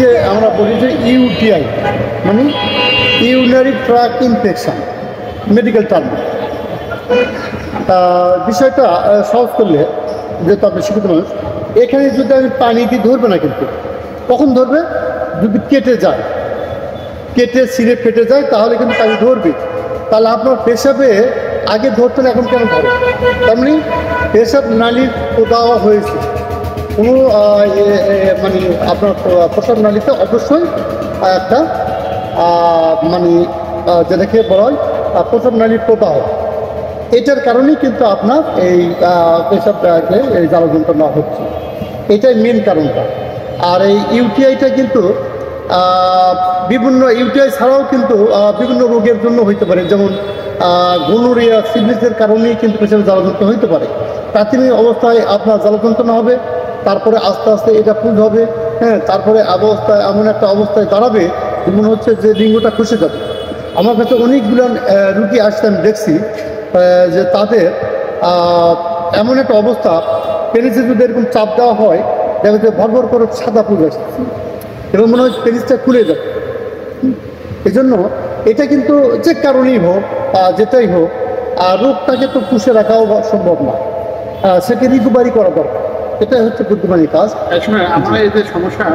যে আমরা বলি যে ইউটিআই মানে urinary tract infection, medical term. বিষয়টা সহজ করলে, যেহেতু আপনি শিক্ষিত মানুষ, এখানে যদি আমি পানি দিয়ে ধরবে না, কিন্তু কখন ধরবে? যদি কেটে যায়, কেটে ছিঁড়ে ফেটে যায়, তাহলে কিন্তু পানি ধরবে। তাহলে আপনার পেশাবে আগে ধরতেন, এখন কেন ধরে? তার মানে পেশাব নালীর প্রদাহ হয়েছে, কোনো মানে আপনার প্রসাব নালীতে অবশ্যই একটা মানে যেটাকে বলা হয় প্রসাব নালীর প্রদাহ, এটার কারণেই কিন্তু আপনার এই পেশাবটাকে এই জ্বালা যন্ত্রণা হচ্ছে, এটাই মেন কারণটা। আর এই ইউটিআইটা কিন্তু বিভিন্ন ইউটিআই ছাড়াও কিন্তু বিভিন্ন রোগের জন্য হইতে পারে, যেমন গনোরিয়া, সিফিলিসের কারণেই কিন্তু পেশাবে জ্বালা যন্ত্রণা হইতে পারে। প্রাথমিক অবস্থায় আপনার জ্বালা যন্ত্রণা হবে, তারপরে আস্তে আস্তে এটা পুজ হবে, হ্যাঁ, তারপরে অবস্থায় এমন একটা অবস্থায় দাঁড়াবে মনে হচ্ছে যে লিঙ্গটা খসে যাবে। আমার কাছে অনেকগুলো রুগী আসতে আমি দেখছি যে তাদের এমন একটা অবস্থা, পেনিসে যদি এরকম চাপ দেওয়া হয়, দেখা যাচ্ছে ভরভর করে সাদা পুজ আসছে এবং মনে হয় পেনিসটা খুলে যাবে। এই জন্য এটা কিন্তু যে কারণেই হোক, যেটাই হোক, রোগটাকে তো পুষে রাখাও সম্ভব না, সেটা রিকভারি করা দরকার। এটাই হচ্ছে বুদ্ধিমানের কাজ। আমরা এই যে সমস্যা